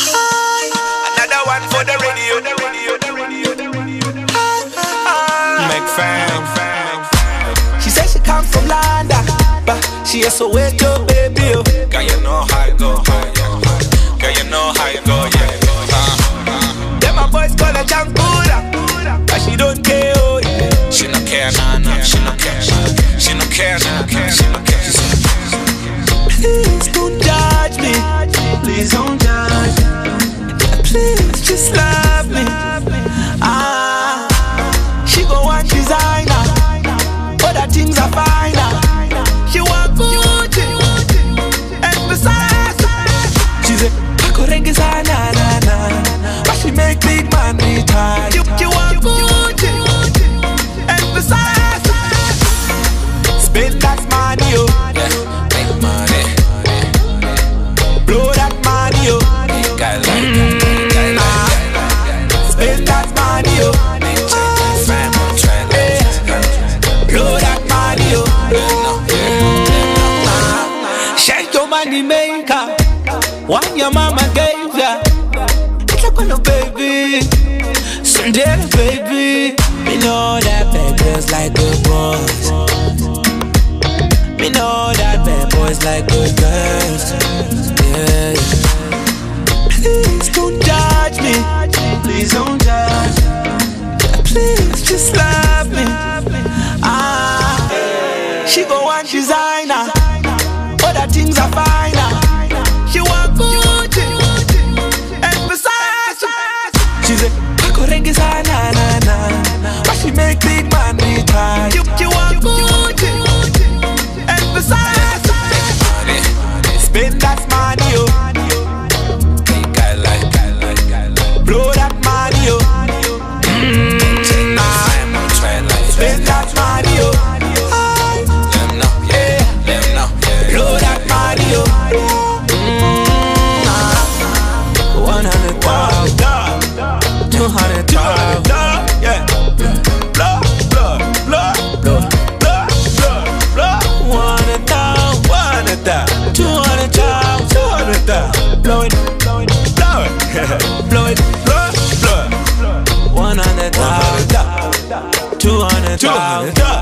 Another one for the radio. Make fam. She said she come from London, but she is so wet, your baby. Girl, you know how it go. Girl, you know how it go, yeah. Then my boys call her Jankura, but she don't care, oh yeah. She no care, nah. She no care. She no care, nah. She no care. Please don't judge me. Please don't judge me. Please just love me. She go want designer, other things are finer. She want Gucci and Versace. She say I could ring is na, but she make big man retire. You want Gucci and Versace. Spend that money, oh. Make money. Blow that money, oh. Guy like Spend that money, oh. Blow that money, oh. Shake your money maker. One your mama gave ya. It's like on a baby. Sunday, baby. Me know that bad girls like good boys. Me know that bad boys like good girls. Yeah. Please don't judge me. Please don't judge. Please just love me. She go want designer, other things are finer. She want Gucci and Versace. She say I could ring is na, but she make big man retire. You want Gucci and Versace. Spend that money, oh. Blow that money, oh. Spend that money, oh. Blow that money, oh. 100,000, 200,000, yeah. Blow. 100,000, 200,000, blow it. 100,000, 200,000.